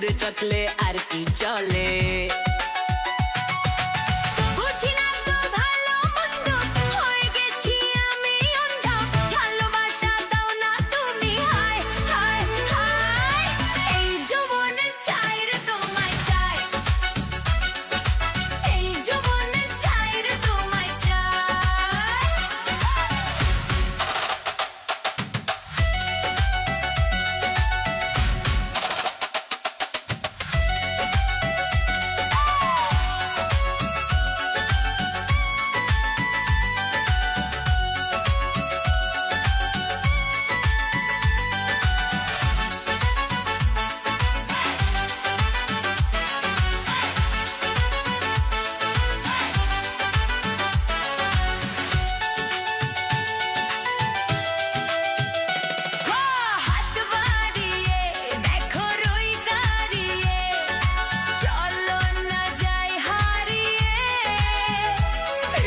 দূরে চটলে আর কি চলে। বুঝি না তো ভালো মন্দ, হয়ে গেছি আমি অন্ধ। ভালোবাসা দাও না তুমি, হায় হায় হায়। এই জীবনে চাই রে তোমায় চাই, এই জীবনে চাই রে তোমায় চাই। হাত বাড়িয়ে দেখো রই দাঁড়িয়ে, চলো না যাই হারিয়ে।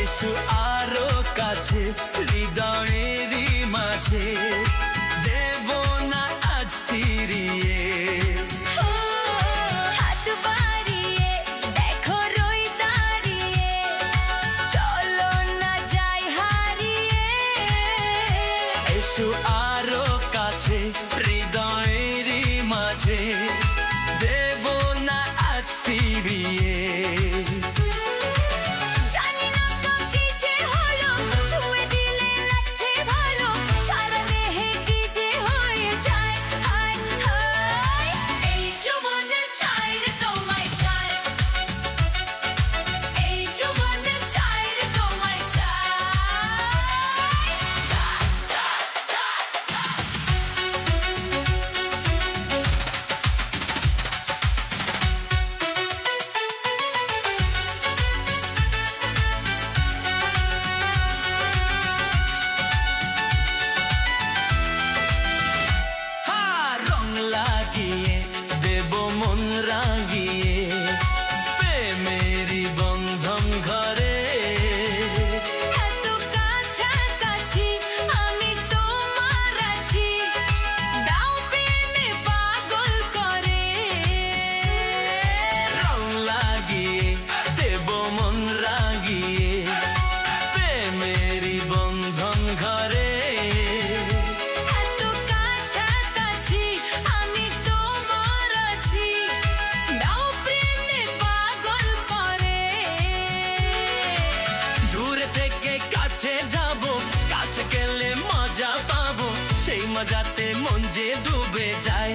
এসো আরো কাছে হৃদয়েরই মাঝে, দেব না আজ ফিরিয়ে। হাত বাড়িয়ে দেখো রই দাঁড়িয়ে, চলো না যাই হারিয়ে। এসো আরো কাছে হৃদয়েরই মাঝে, দেব না আজ ফিরিয়ে। জানি না তো কি যে হলো, ছুঁয়ে দিলে লাগছে ভালো, সারা দেহে কি যে হয়ে যায়, হায় হায়। এই জীবনে চাই রে তোমায় চাই, এই জীবনে চাই রে তোমায় চাই। রং লাগিয়ে দেব মন রাঙিয়ে, প্রেমেরই বন্ধন ঘরে। এত কাছাকাছি আমি তোমার আছি, দাও প্রেমে পাগল করে। রং লাগিয়ে দেব মন রাঙিয়ে, প্রেমেরই বন্ধন ঘরে। এত কাছাকাছি আমি তোমার আছি, দাও প্রেমে পাগল করে। দূরে থেকে কাছে যাব, কাছে গেলে মজা পাবো, সেই মজাতে মন যে ডুবে যায়,